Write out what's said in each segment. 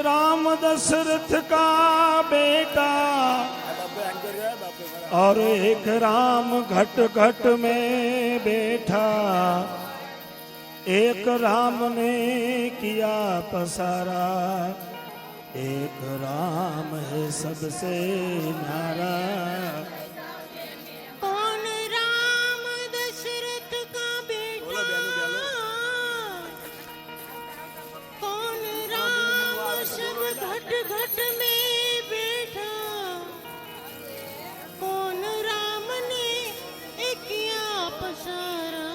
राम दशरथ का बेटा और एक राम घट घट में बैठा, एक राम ने किया पसारा, एक राम है सबसे न्यारा। कौन राम दशरथ का बेटा, कौन राम सब घट घट में बैठा, कौन राम ने किया पसारा,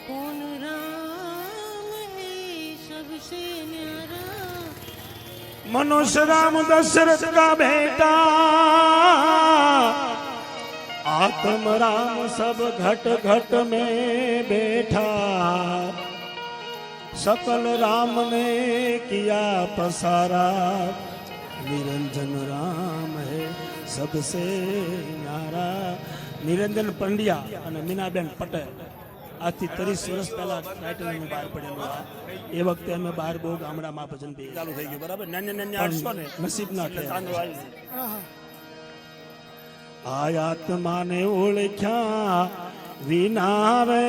कौन राम है सबसे न्यारा। मनुष्य राम दशरथ का बेटा, आत्म राम सब घट घट में बैठा, सकल राम ने किया पसारा, निरंजन राम है सबसे न्यारा। निरंजन पंड्या અને મીનાબેન પટેલ આજથી 30 વર્ષ પહેલા ટાઇટલનું બહાર પડેલું આ એ વખતે અમે બહાર બહુ ગામડામાં ભજન બી ચાલુ થઈ ગયું બરાબર નાન્ય નાન્ય આઠસો ને નસીબ ના આયાત્માને ઓળખ્યા વિના રે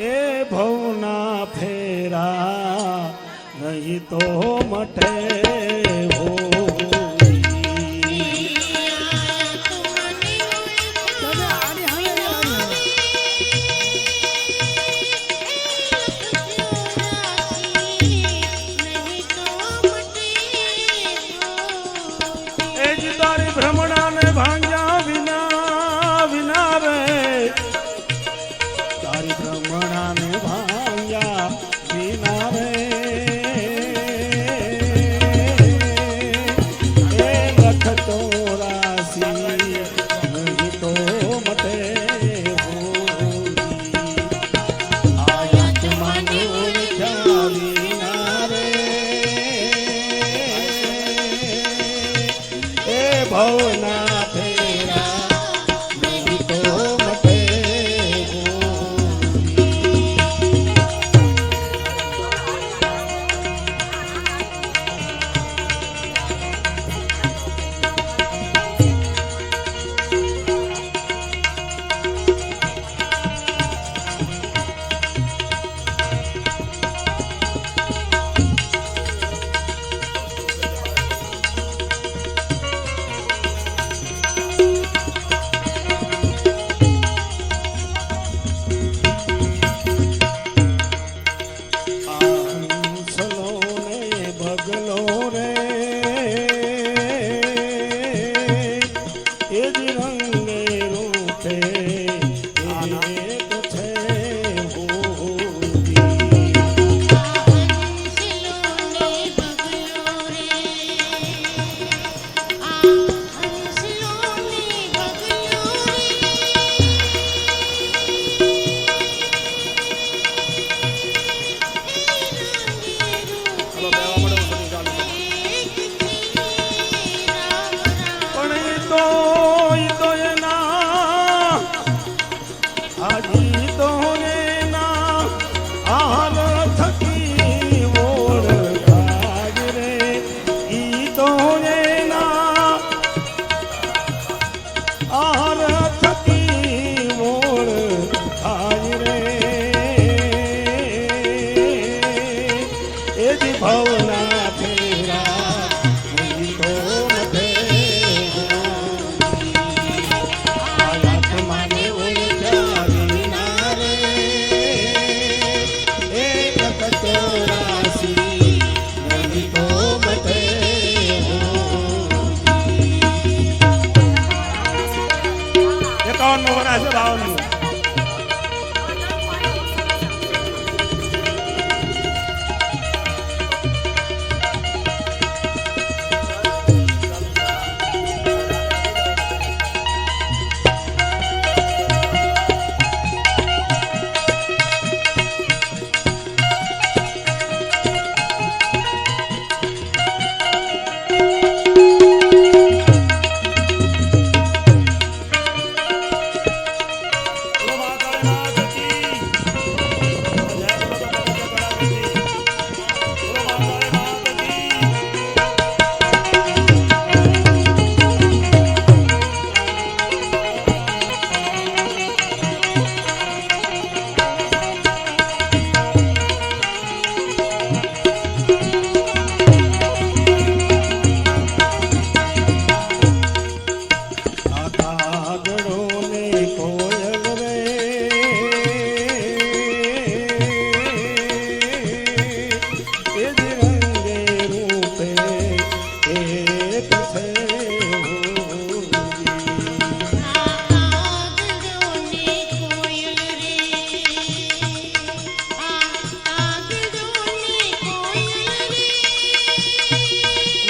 એ ભવના ફેરા નહીં તો મટે હો।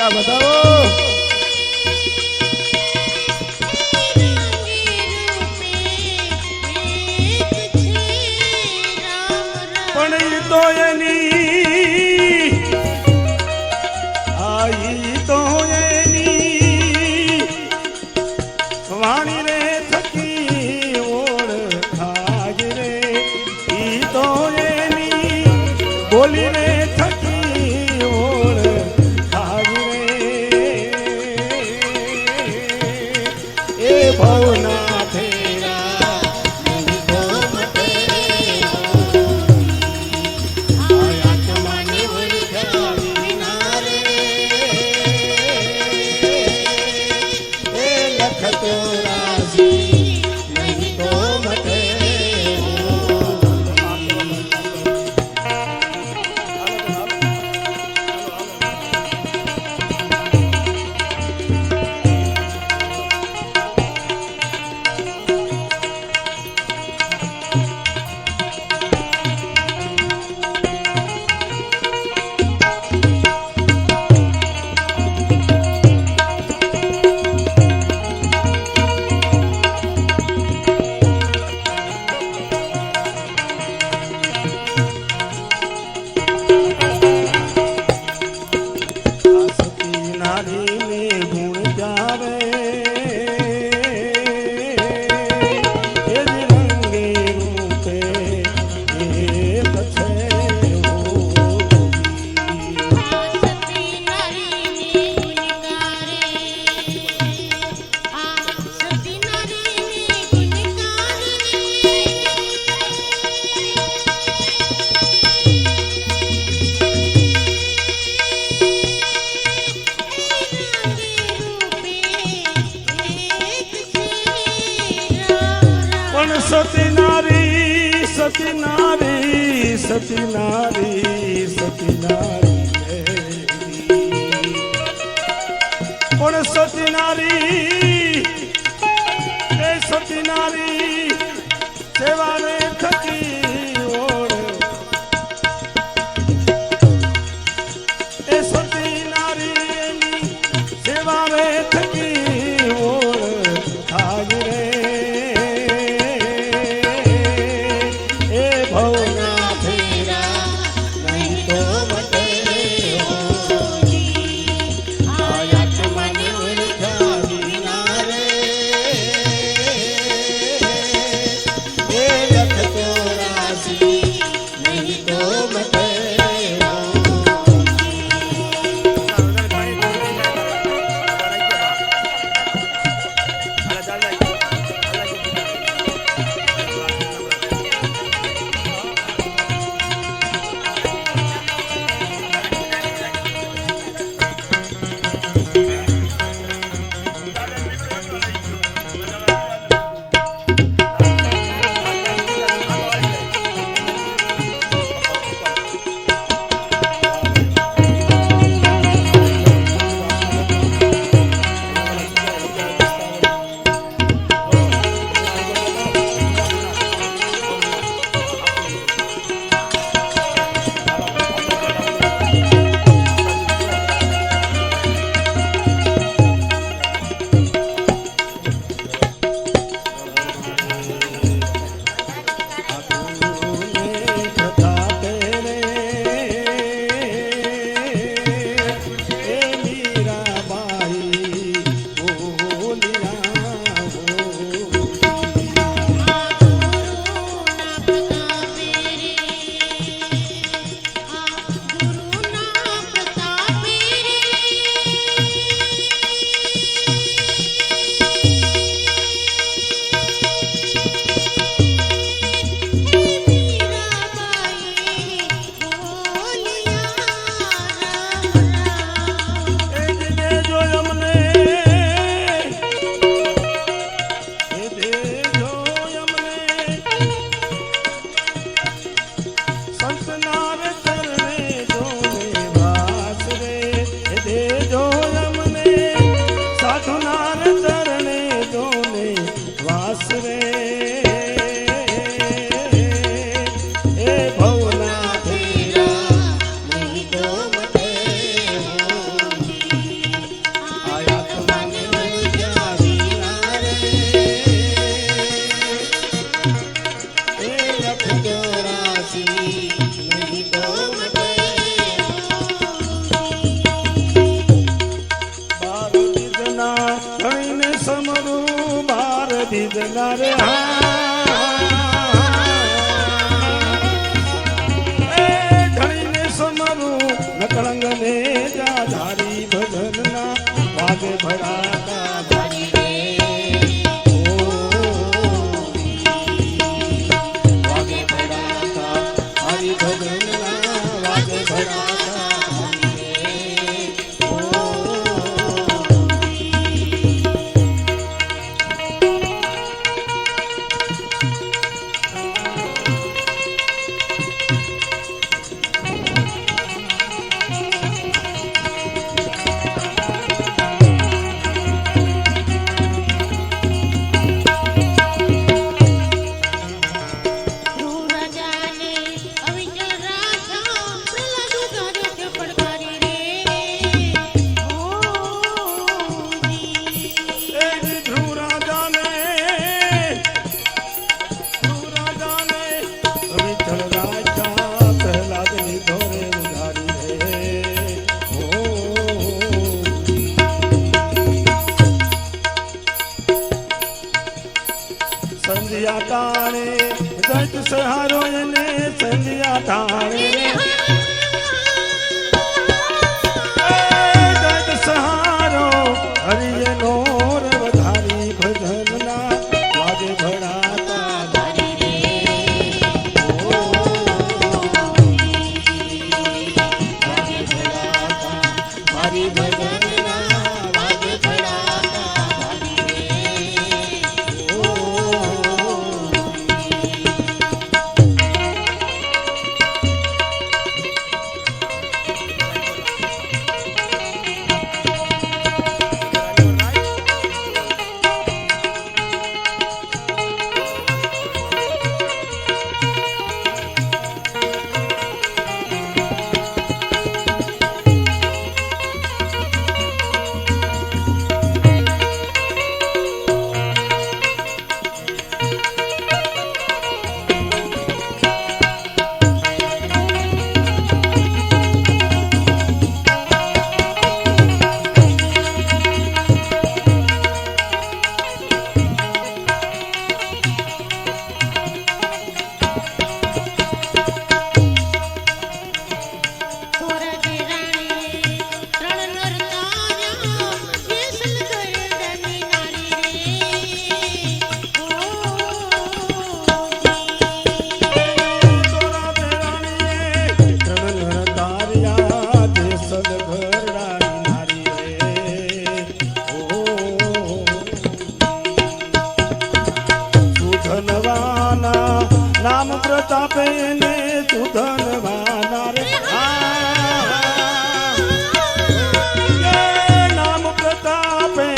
બતાવો બતાવો પણ ઈ તો એની આઈ તો એની વાણી રે થકી ઓળખાય રે ઈ તો એની બોલી રે થકી ઓળખાય રે એ ભવના ફેરા સતી નારી સતી નારી સતી નારી સતી નારી પણ સતી નારી એ સતી નારી સેવાને થકી ઓળ એ સતી નારી સેવાને થકી ઓળ થાય રે Yeah. જાણે દૈત સહારો એને સંધ્યા ટાણે દૈત સહારો હરિયે નોર વધારી ભજનના વાગે ભણાતા મારી ભજનના વાગે ભણાતા નામ પ્રતાપે ને તું ધનવાના રે નામ પ્રતાપે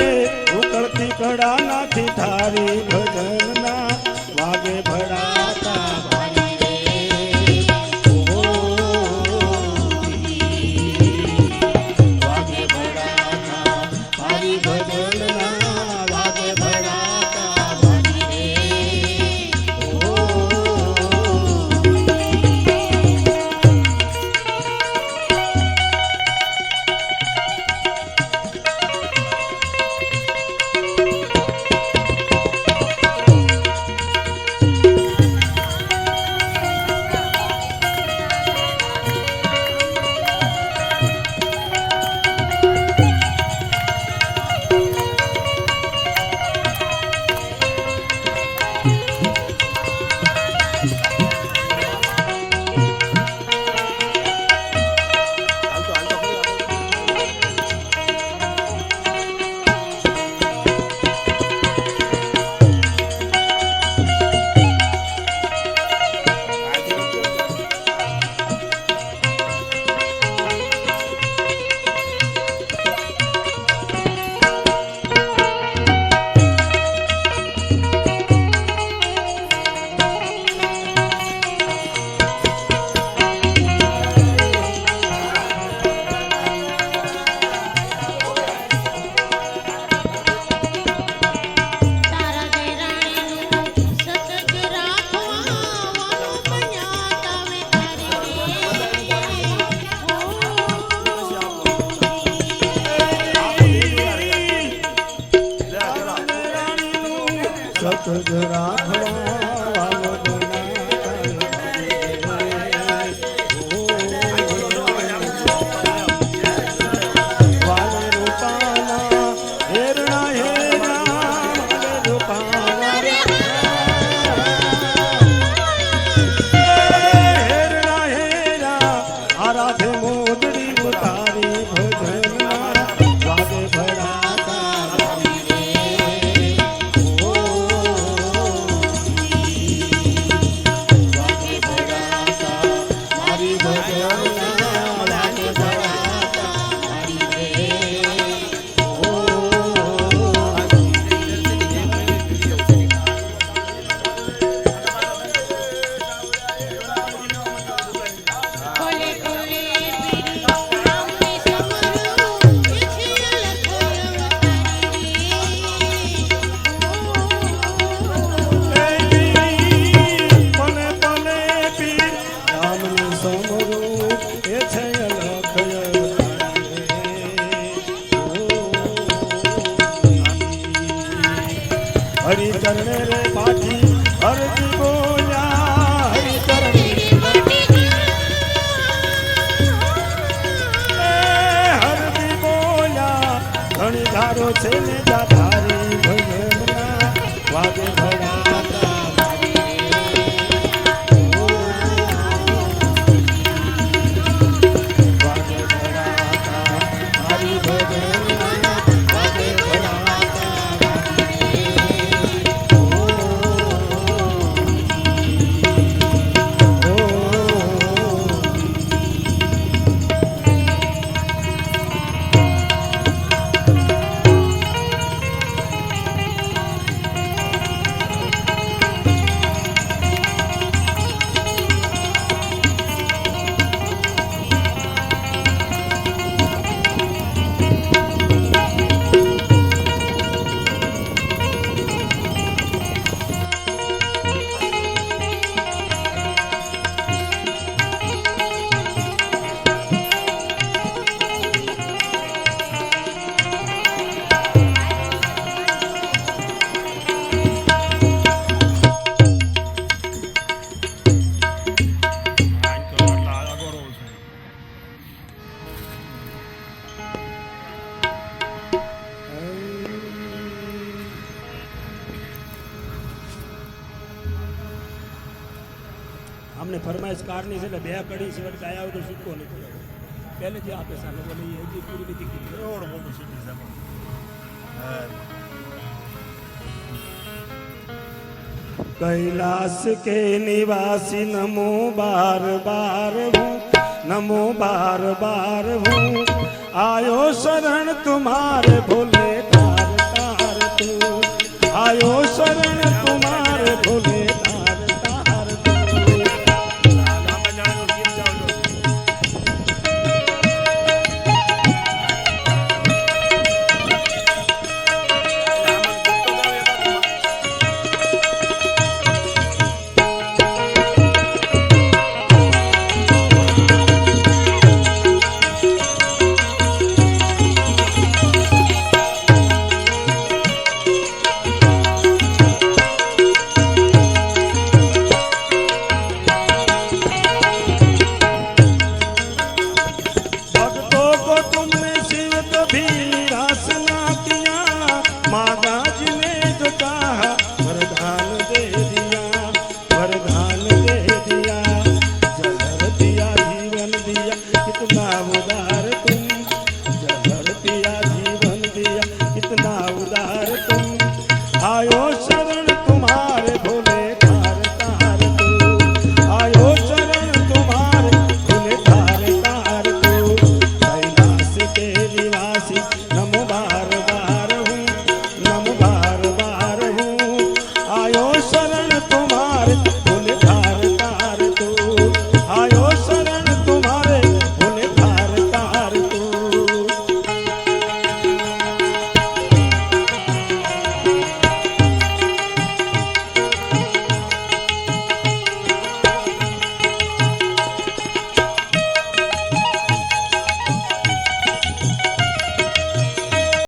ઉકળતી કડા નાથી તારી ભજનના વાગે ભડાતા વાગે ભડાતા તારી ભજનના વાગે ભડાતા છે ને જા તારી ભજનના વાગે ભડાકા વાગે ભડાકા મારી ભજનના વાગે ભડાકા અમને ફરમાઈશ કારની છે એટલે બે કડી સિવાય ગાયા વગર છૂટકો નથી પહેલેથી આપે સામે બોલે એ હજી પૂરી નથી કીધી એવડો મોટું સિટી છે कैलाश के निवासी नमो बार बार हूँ नमो बार बार हूँ आयो शरण तुम्हारे भोले तार तार तू आयो शरण तुम्हारे भोले